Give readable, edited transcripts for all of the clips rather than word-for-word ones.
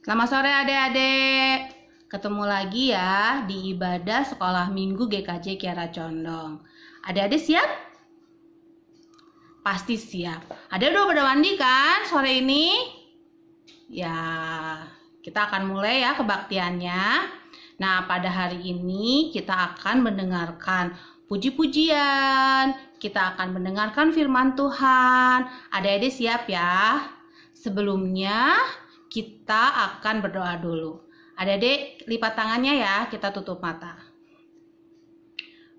Selamat sore adik-adik. Ketemu lagi ya di ibadah sekolah minggu GKJ Kiara Condong. Adik-adik siap? Pasti siap. Adik udah pada mandi kan sore ini? Ya, kita akan mulai ya kebaktiannya. Nah, pada hari ini kita akan mendengarkan puji-pujian. Kita akan mendengarkan firman Tuhan. Adik-adik siap ya? Sebelumnya kita akan berdoa dulu. Adik-adik lipat tangannya ya, kita tutup mata.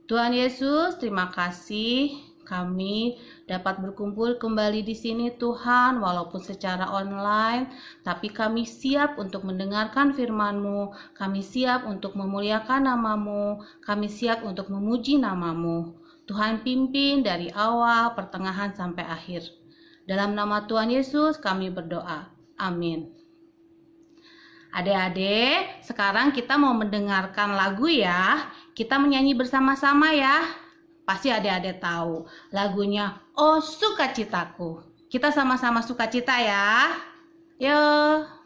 Tuhan Yesus, terima kasih kami dapat berkumpul kembali di sini Tuhan, walaupun secara online, tapi kami siap untuk mendengarkan firman-Mu, kami siap untuk memuliakan nama-Mu, kami siap untuk memuji nama-Mu. Tuhan pimpin dari awal, pertengahan, sampai akhir. Dalam nama Tuhan Yesus kami berdoa. Amin. Adik-adik, sekarang kita mau mendengarkan lagu ya. Kita menyanyi bersama-sama ya. Pasti adik-adik tahu lagunya Oh Sukacitaku. Kita sama-sama sukacita ya. Yuk.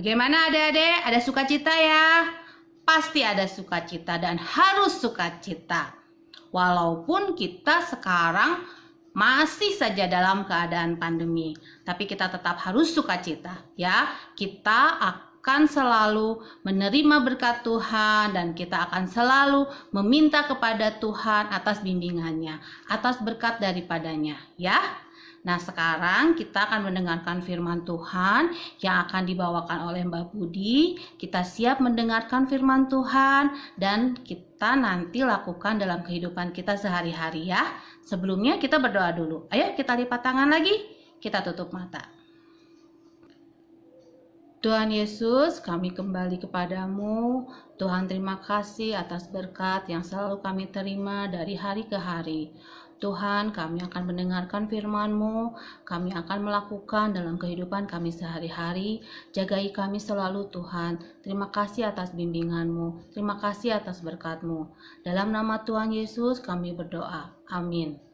Bagaimana adik-adik? Ada sukacita ya? Pasti ada sukacita dan harus sukacita. Walaupun kita sekarang masih saja dalam keadaan pandemi, tapi kita tetap harus sukacita ya. Kita akan selalu menerima berkat Tuhan dan kita akan selalu meminta kepada Tuhan atas bimbingannya, atas berkat daripadanya ya. Nah, sekarang kita akan mendengarkan firman Tuhan yang akan dibawakan oleh Mbak Budi. Kita siap mendengarkan firman Tuhan dan kita nanti lakukan dalam kehidupan kita sehari-hari ya. Sebelumnya kita berdoa dulu. Ayo kita lipat tangan lagi, kita tutup mata. Tuhan Yesus, kami kembali kepadamu. Tuhan, terima kasih atas berkat yang selalu kami terima dari hari ke hari. Tuhan, kami akan mendengarkan firman-Mu, kami akan melakukan dalam kehidupan kami sehari-hari. Jagai kami selalu Tuhan. Terima kasih atas bimbingan-Mu, terima kasih atas berkat-Mu. Dalam nama Tuhan Yesus kami berdoa. Amin.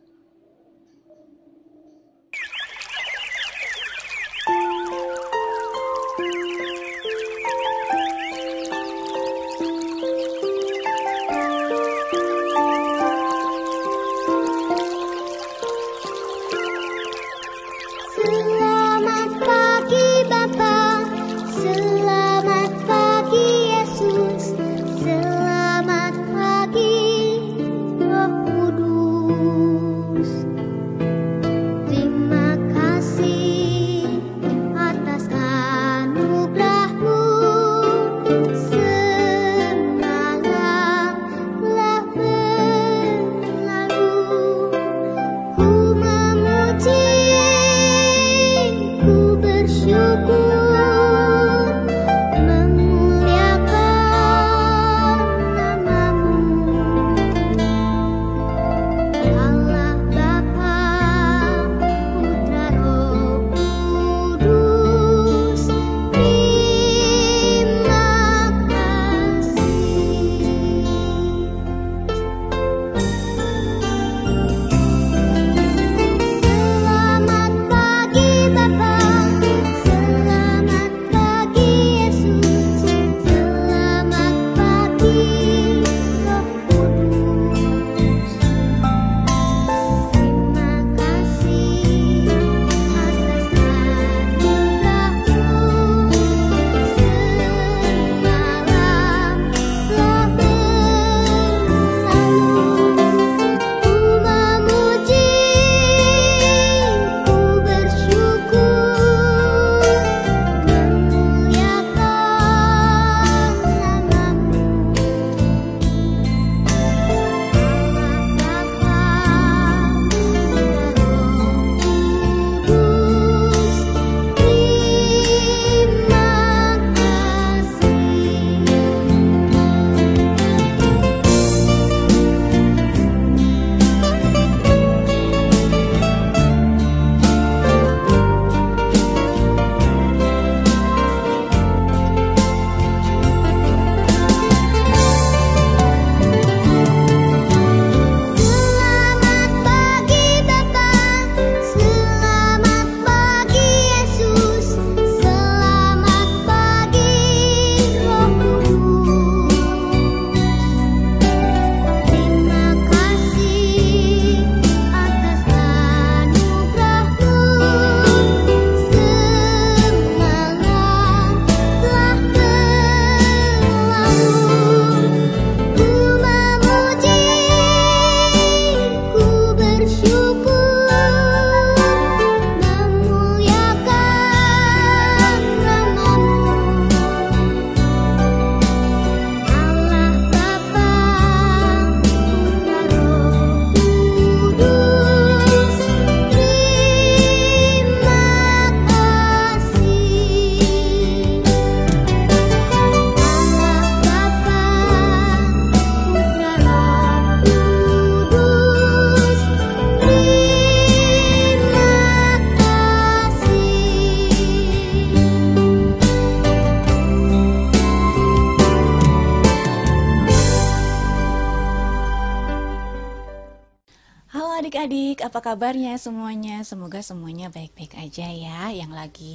adik-adik, apa kabarnya semuanya? Semoga semuanya baik-baik aja ya. Yang lagi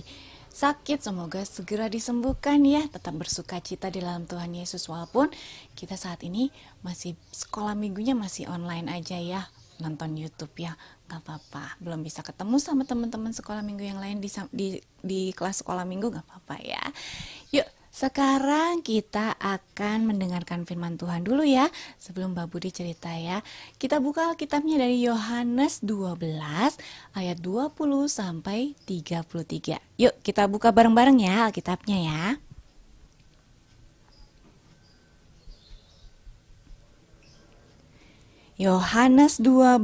sakit semoga segera disembuhkan ya. Tetap bersuka cita di dalam Tuhan Yesus. Walaupun kita saat ini masih sekolah minggunya masih online aja ya, nonton YouTube ya, gak apa-apa. Belum bisa ketemu sama teman-teman sekolah minggu yang lain di kelas sekolah minggu, gak apa-apa ya. Yuk Sekarang kita akan mendengarkan firman Tuhan dulu ya. Sebelum Mbak Budi cerita ya. Kita buka Alkitabnya dari Yohanes 12 ayat 20 sampai 33. Yuk kita buka bareng-bareng ya Alkitabnya ya. Yohanes 12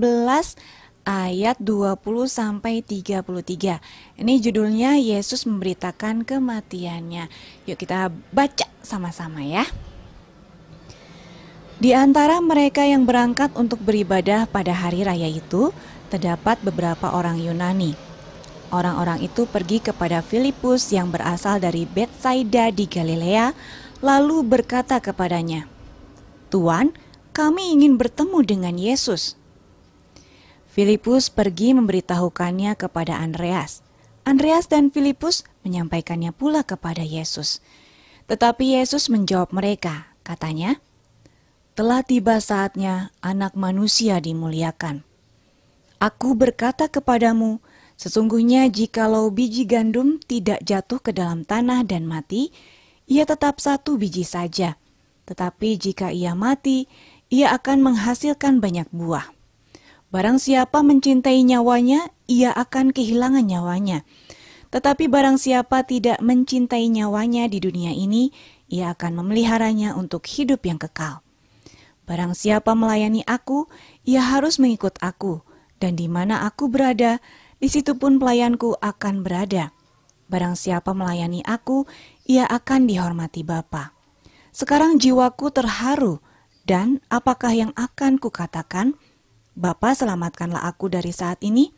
ayat 20 sampai 33. Ini judulnya Yesus memberitakan kematiannya. Yuk kita baca sama-sama ya. Di antara mereka yang berangkat untuk beribadah pada hari raya itu, terdapat beberapa orang Yunani. Orang-orang itu pergi kepada Filipus yang berasal dari Betsaida di Galilea, lalu berkata kepadanya, "Tuan, kami ingin bertemu dengan Yesus." Filipus pergi memberitahukannya kepada Andreas. Andreas dan Filipus menyampaikannya pula kepada Yesus. Tetapi Yesus menjawab mereka, katanya, "Telah tiba saatnya Anak Manusia dimuliakan. Aku berkata kepadamu, sesungguhnya jikalau biji gandum tidak jatuh ke dalam tanah dan mati, ia tetap satu biji saja. Tetapi jika ia mati, ia akan menghasilkan banyak buah. Barang siapa mencintai nyawanya, ia akan kehilangan nyawanya. Tetapi barang siapa tidak mencintai nyawanya di dunia ini, ia akan memeliharanya untuk hidup yang kekal. Barang siapa melayani aku, ia harus mengikut aku, dan di mana aku berada, di situ pun pelayanku akan berada. Barang siapa melayani aku, ia akan dihormati Bapa. Sekarang jiwaku terharu, dan apakah yang akan kukatakan? Bapa, selamatkanlah aku dari saat ini?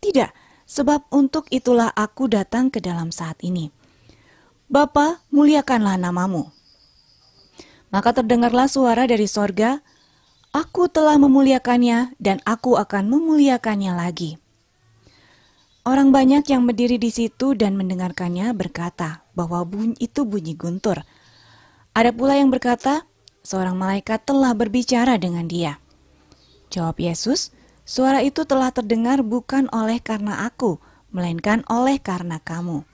Tidak, sebab untuk itulah aku datang ke dalam saat ini. Bapa, muliakanlah namamu." Maka terdengarlah suara dari sorga, "Aku telah memuliakannya dan aku akan memuliakannya lagi." Orang banyak yang berdiri di situ dan mendengarkannya berkata bahwa itu bunyi guntur. Ada pula yang berkata, seorang malaikat telah berbicara dengan dia. Jawab Yesus, "Suara itu telah terdengar bukan oleh karena aku, melainkan oleh karena kamu.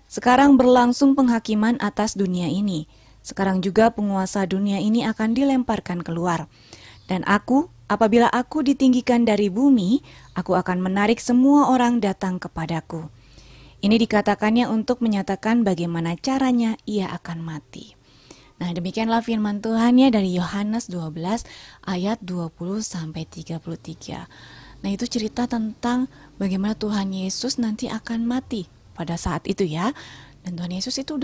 Sekarang berlangsung penghakiman atas dunia ini. Sekarang juga penguasa dunia ini akan dilemparkan keluar. Dan aku, apabila aku ditinggikan dari bumi, aku akan menarik semua orang datang kepadaku." Ini dikatakannya untuk menyatakan bagaimana caranya ia akan mati. Nah, demikianlah firman Tuhan ya dari Yohanes 12 ayat 20 sampai 33. Nah, itu cerita tentang bagaimana Tuhan Yesus nanti akan mati pada saat itu ya. Dan Tuhan Yesus itu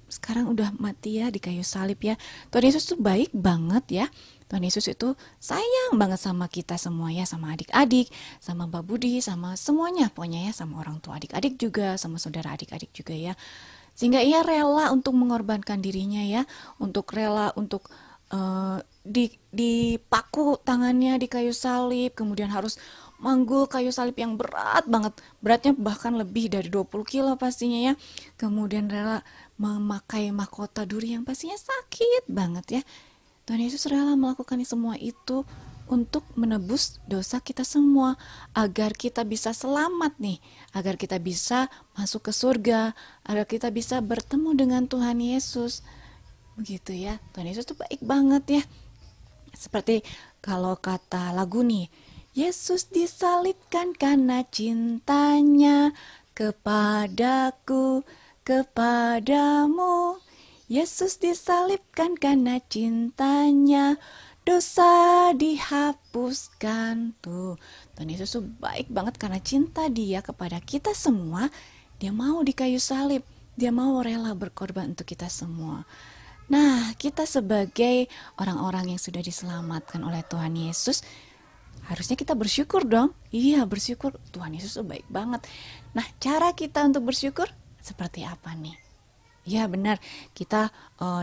sekarang udah mati ya di kayu salib ya. Tuhan Yesus itu baik banget ya. Tuhan Yesus itu sayang banget sama kita semua ya, sama adik-adik, sama Mbak Budi, sama semuanya pokoknya ya, sama orang tua adik-adik juga, sama saudara adik-adik juga ya. Sehingga ia rela untuk mengorbankan dirinya ya, untuk rela untuk dipaku tangannya di kayu salib, kemudian harus manggul kayu salib yang berat banget, beratnya bahkan lebih dari 20 kilo pastinya ya. Kemudian rela memakai mahkota duri yang pastinya sakit banget ya. Tuhan Yesus rela melakukan semua itu untuk menebus dosa kita semua, agar kita bisa selamat nih, agar kita bisa masuk ke surga, agar kita bisa bertemu dengan Tuhan Yesus. Begitu ya, Tuhan Yesus tuh baik banget ya. Seperti kalau kata lagu nih, Yesus disalibkan karena cintanya kepadaku, kepadamu. Yesus disalibkan karena cintanya, dosa dihapuskan. Tuh, Tuhan Yesus tuh baik banget karena cinta dia kepada kita semua. Dia mau di kayu salib, dia mau rela berkorban untuk kita semua. Nah, kita sebagai orang-orang yang sudah diselamatkan oleh Tuhan Yesus, harusnya kita bersyukur dong. Iya, bersyukur, Tuhan Yesus tuh baik banget. Nah, cara kita untuk bersyukur seperti apa nih? Ya benar, kita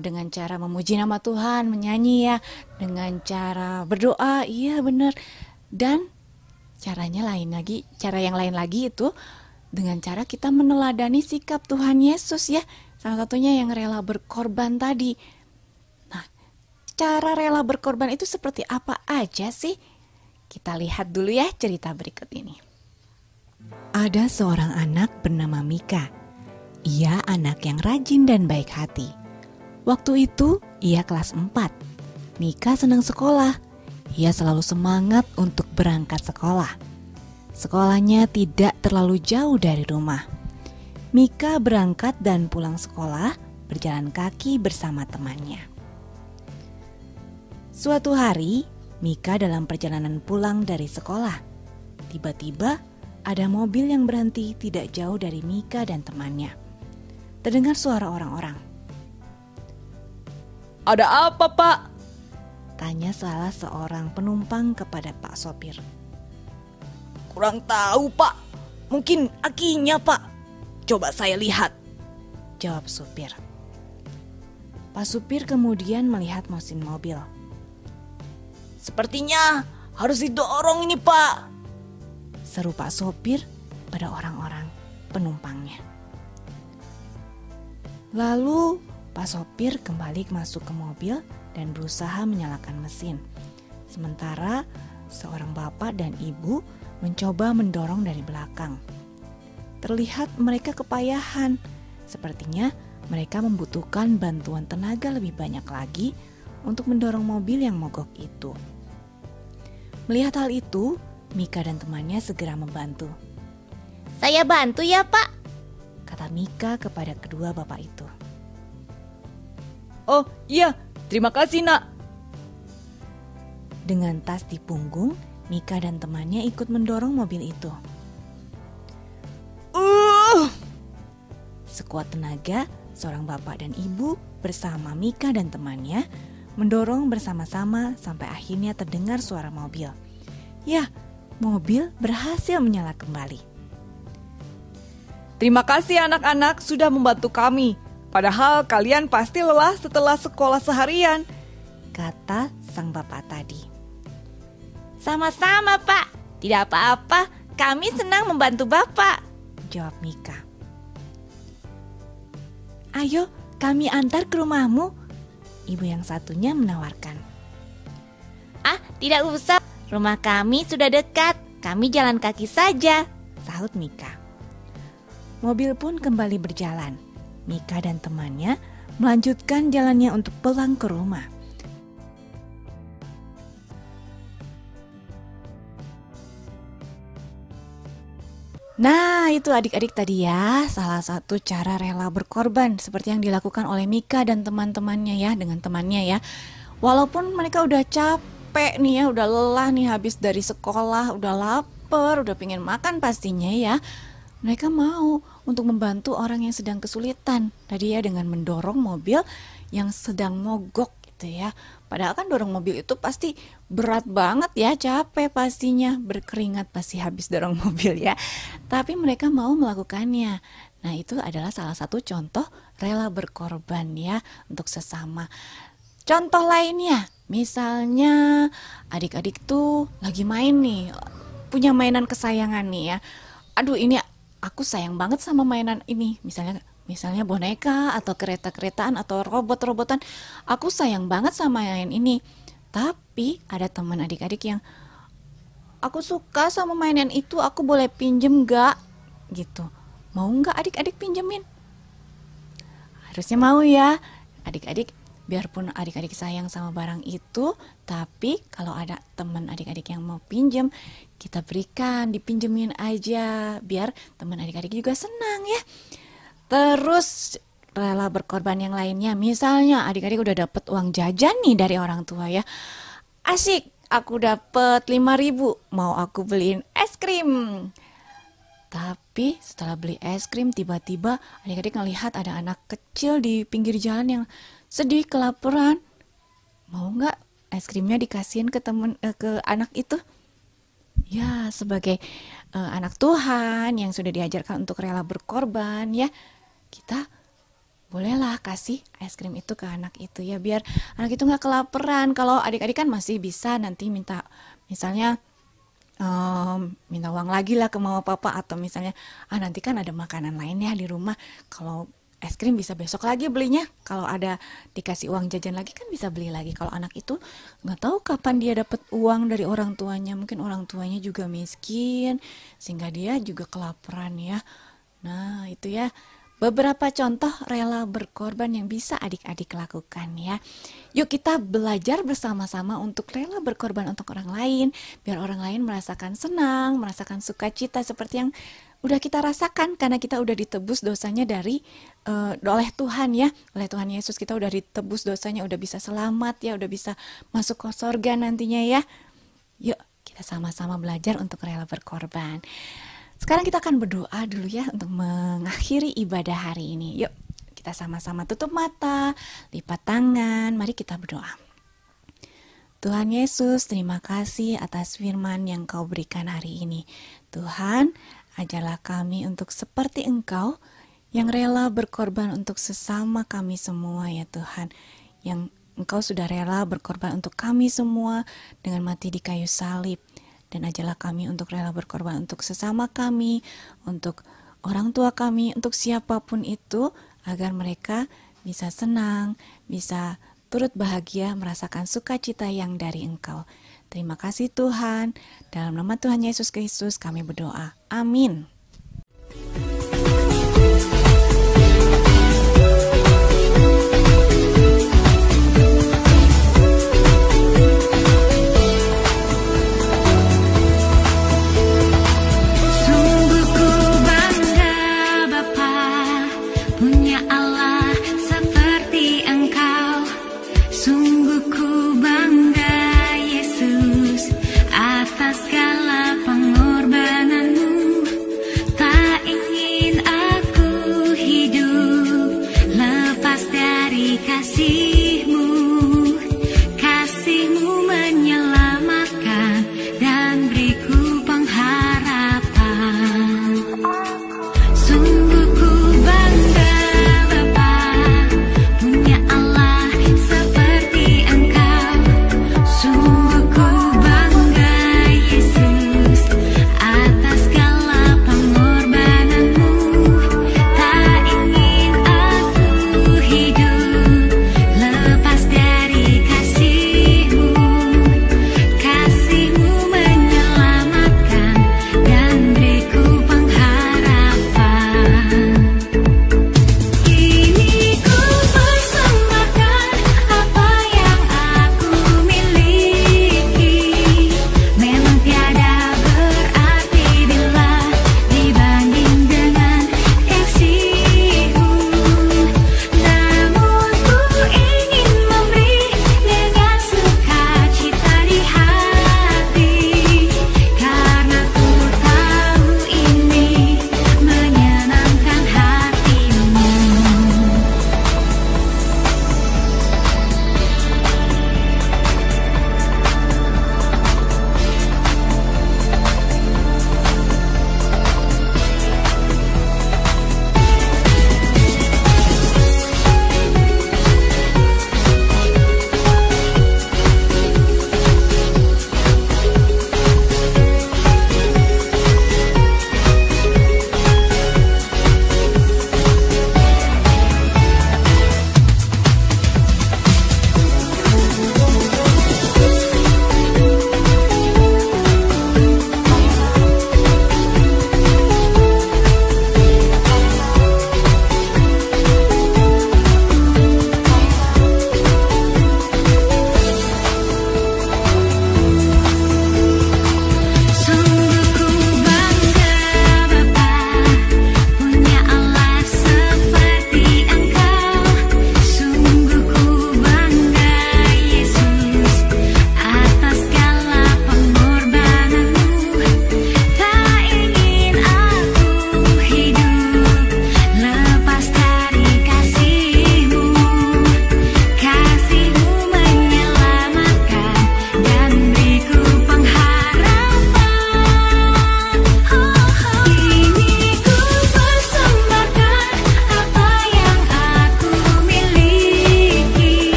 dengan cara memuji nama Tuhan, menyanyi ya, dengan cara berdoa, iya benar. Dan caranya lain lagi, cara yang lain lagi itu dengan cara kita meneladani sikap Tuhan Yesus ya. Salah satunya yang rela berkorban tadi. Nah, cara rela berkorban itu seperti apa aja sih? Kita lihat dulu ya cerita berikut ini. Ada seorang anak bernama Mika. Ia anak yang rajin dan baik hati. Waktu itu ia kelas 4. Mika senang sekolah. Ia selalu semangat untuk berangkat sekolah. Sekolahnya tidak terlalu jauh dari rumah. Mika berangkat dan pulang sekolah berjalan kaki bersama temannya. Suatu hari, Mika dalam perjalanan pulang dari sekolah. Tiba-tiba ada mobil yang berhenti tidak jauh dari Mika dan temannya. Terdengar suara orang-orang. Ada apa, Pak? Tanya salah seorang penumpang kepada Pak sopir. Kurang tahu, Pak. Mungkin akinya, Pak. Coba saya lihat. Jawab supir. Pak supir kemudian melihat mesin mobil. Sepertinya harus didorong ini, Pak. Seru Pak sopir pada orang-orang penumpangnya. Lalu Pak sopir kembali masuk ke mobil dan berusaha menyalakan mesin. Sementara seorang bapak dan ibu mencoba mendorong dari belakang. Terlihat mereka kepayahan. Sepertinya mereka membutuhkan bantuan tenaga lebih banyak lagi untuk mendorong mobil yang mogok itu. Melihat hal itu, Mika dan temannya segera membantu. Saya bantu ya, Pak, Kata Mika kepada kedua bapak itu. Oh iya, terima kasih, Nak. Dengan tas di punggung, Mika dan temannya ikut mendorong mobil itu. Sekuat tenaga, seorang bapak dan ibu bersama Mika dan temannya mendorong bersama-sama sampai akhirnya terdengar suara mobil. Ya, mobil berhasil menyala kembali. Terima kasih anak-anak sudah membantu kami. Padahal kalian pasti lelah setelah sekolah seharian, Kata sang bapak tadi. Sama-sama, Pak. Tidak apa-apa, kami senang membantu Bapak, Jawab Mika. Ayo, kami antar ke rumahmu, ibu yang satunya menawarkan. Ah, tidak usah. Rumah kami sudah dekat. Kami jalan kaki saja, Sahut Mika. Mobil pun kembali berjalan. Mika dan temannya melanjutkan jalannya untuk pulang ke rumah. Nah, itu adik-adik tadi ya, salah satu cara rela berkorban seperti yang dilakukan oleh Mika dan teman-temannya ya, dengan temannya ya. Walaupun mereka udah capek nih ya, udah lelah nih habis dari sekolah, udah lapar, udah pengen makan pastinya ya. Mereka mau untuk membantu orang yang sedang kesulitan. Tadi ya dengan mendorong mobil yang sedang mogok gitu ya. Padahal kan dorong mobil itu pasti berat banget ya, capek pastinya, berkeringat pasti habis dorong mobil ya. Tapi mereka mau melakukannya. Nah, itu adalah salah satu contoh rela berkorban ya untuk sesama. Contoh lainnya, misalnya adik-adik tuh lagi main nih, punya mainan kesayangan nih ya. Aduh, ini aku sayang banget sama mainan ini. Misalnya boneka atau kereta-keretaan atau robot-robotan. Aku sayang banget sama mainan ini. Tapi ada teman adik-adik yang aku suka sama mainan itu, aku boleh pinjem gak? Gitu. Mau gak adik-adik pinjemin? Harusnya mau ya. Adik-adik, biarpun adik-adik sayang sama barang itu, tapi kalau ada teman adik-adik yang mau pinjem, kita berikan, dipinjemin aja, biar teman adik-adik juga senang ya. Terus rela berkorban yang lainnya, misalnya adik-adik udah dapet uang jajan nih dari orang tua ya. Asik, aku dapet 5.000, mau aku beliin es krim. Tapi setelah beli es krim, tiba-tiba adik-adik ngelihat ada anak kecil di pinggir jalan yang sedih, kelaparan. Mau nggak es krimnya dikasihin ke ke anak itu? Ya, sebagai anak Tuhan yang sudah diajarkan untuk rela berkorban ya, kita bolehlah kasih es krim itu ke anak itu ya, biar anak itu nggak kelaparan. Kalau adik-adik kan masih bisa nanti minta, misalnya minta uang lagi lah ke mama papa, atau misalnya nanti kan ada makanan lain ya di rumah, kalau es krim bisa besok lagi belinya, kalau ada dikasih uang jajan lagi kan bisa beli lagi. Kalau anak itu nggak tahu kapan dia dapat uang dari orang tuanya, mungkin orang tuanya juga miskin sehingga dia juga kelaparan ya. Nah itu ya, beberapa contoh rela berkorban yang bisa adik-adik lakukan ya. Yuk kita belajar bersama-sama untuk rela berkorban untuk orang lain, biar orang lain merasakan senang, merasakan sukacita seperti yang udah kita rasakan karena kita udah ditebus dosanya oleh Tuhan ya, oleh Tuhan Yesus. Kita udah ditebus dosanya, udah bisa selamat ya, udah bisa masuk ke surga nantinya ya. Yuk kita sama-sama belajar untuk rela berkorban. Sekarang kita akan berdoa dulu ya untuk mengakhiri ibadah hari ini. Yuk kita sama-sama tutup mata, lipat tangan, mari kita berdoa. Tuhan Yesus, terima kasih atas firman yang Kau berikan hari ini. Tuhan, ajarlah kami untuk seperti Engkau yang rela berkorban untuk sesama kami semua ya Tuhan. Yang Engkau sudah rela berkorban untuk kami semua dengan mati di kayu salib. Dan ajarlah kami untuk rela berkorban untuk sesama kami, untuk orang tua kami, untuk siapapun itu, agar mereka bisa senang, bisa turut bahagia, merasakan sukacita yang dari Engkau. Terima kasih Tuhan, dalam nama Tuhan Yesus Kristus kami berdoa. Amin. Punya Allah seperti Engkau, sungguh ku